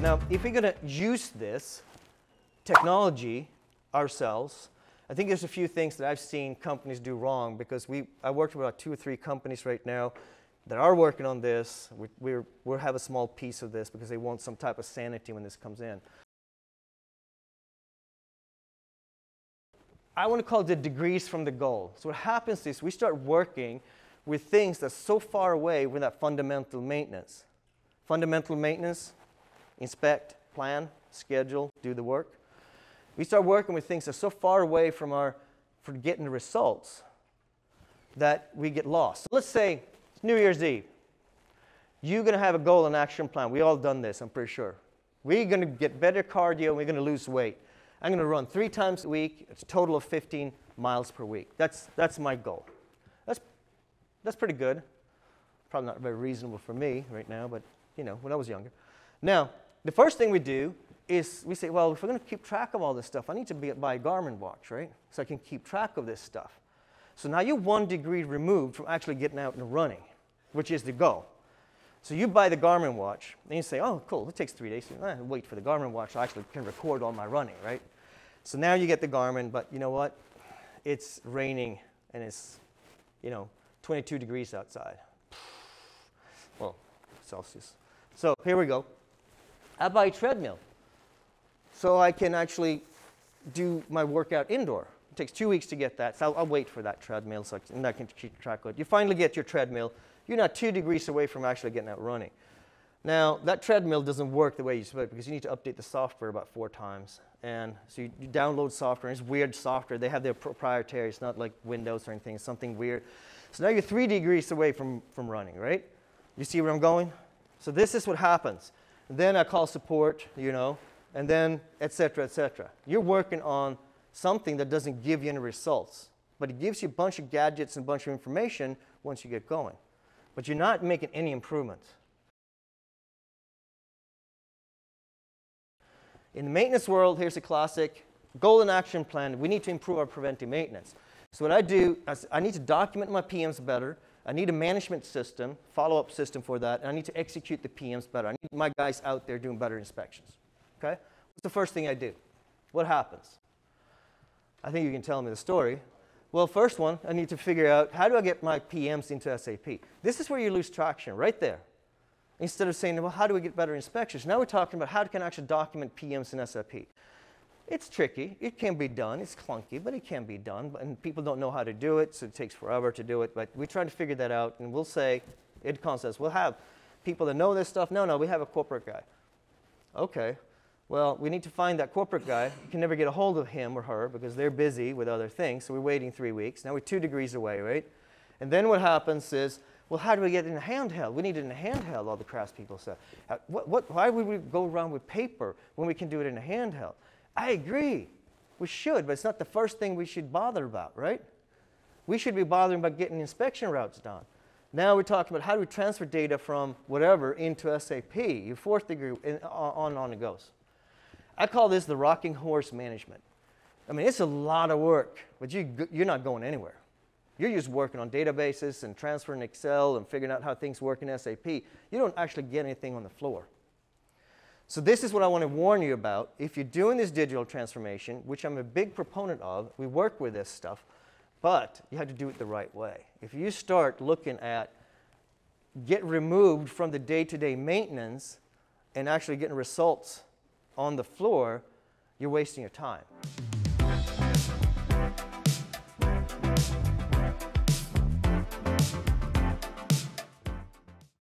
Now, if we're going to use this technology ourselves, I think there's a few things that I've seen companies do wrong, because I work with about 2 or 3 companies right now that are working on this. We have a small piece of this because they want some type of sanity when this comes in. I want to call it the degrees from the goal. So what happens is we start working with things that's so far away with that fundamental maintenance. Fundamental maintenance, inspect, plan, schedule, do the work. We start working with things that are so far away from getting the results that we get lost. So let's say it's New Year's Eve. You're going to have a goal and action plan. We all done this, I'm pretty sure. We're going to get better cardio and we're going to lose weight. I'm going to run 3 times a week. It's a total of 15 miles per week. That's my goal. That's pretty good. Probably not very reasonable for me right now, but you know, when I was younger. Now, the first thing we do is we say, well, if we're going to keep track of all this stuff, I need to buy a Garmin watch, right? So I can keep track of this stuff. So now you're 1 degree removed from actually getting out and running, which is the goal. So you buy the Garmin watch, and you say, oh, cool, it takes 3 days. Wait for the Garmin watch so I actually can record all my running, right? So now you get the Garmin, but you know what? It's raining, and it's, 22 degrees outside. Well, Celsius. So here we go. I buy a treadmill so I can actually do my workout indoor. It takes 2 weeks to get that, so I'll wait for that treadmill and I can keep track of it. You finally get your treadmill. You're not 2 degrees away from actually getting out running. Now, that treadmill doesn't work the way you expect because you need to update the software about 4 times. And so you download software, and it's weird software. They have their proprietary. It's not like Windows or anything. It's something weird. So now you're 3 degrees away from running, right? You see where I'm going? So this is what happens. And then I call support, and then et cetera, et cetera. You're working on something that doesn't give you any results, but it gives you a bunch of gadgets and a bunch of information once you get going. But you're not making any improvements. In the maintenance world, here's a classic goal and action plan. We need to improve our preventive maintenance. So what I do is I need to document my PMs better. I need a management system, follow-up system for that, and I need to execute the PMs better. I need my guys out there doing better inspections. Okay? What's the first thing I do? What happens? I think you can tell me the story. Well, first one, I need to figure out how do I get my PMs into SAP? This is where you lose traction, right there. Instead of saying, well, how do we get better inspections? Now we're talking about how can I actually document PMs in SAP. It's tricky. It can be done. It's clunky, but it can be done. And people don't know how to do it, so it takes forever to do it. But we're trying to figure that out. And we'll say, IDCON says, we'll have people that know this stuff. No, we have a corporate guy. OK. Well, we need to find that corporate guy. You can never get a hold of him or her because they're busy with other things. So we're waiting 3 weeks. Now we're 2 degrees away, right? And then what happens is, well, how do we get it in a handheld? We need it in a handheld, all the craftspeople say. Why would we go around with paper when we can do it in a handheld? I agree. We should, but it's not the first thing we should bother about, right? We should be bothering about getting inspection routes done. Now we're talking about how do we transfer data from whatever into SAP. Your 4th degree, on it goes. I call this the rocking horse management. I mean, it's a lot of work, but you're not going anywhere. You're just working on databases and transferring Excel and figuring out how things work in SAP. You don't actually get anything on the floor. So this is what I want to warn you about. If you're doing this digital transformation, which I'm a big proponent of, we work with this stuff, but you have to do it the right way. If you start looking at get removed from the day-to-day maintenance and actually getting results on the floor, you're wasting your time.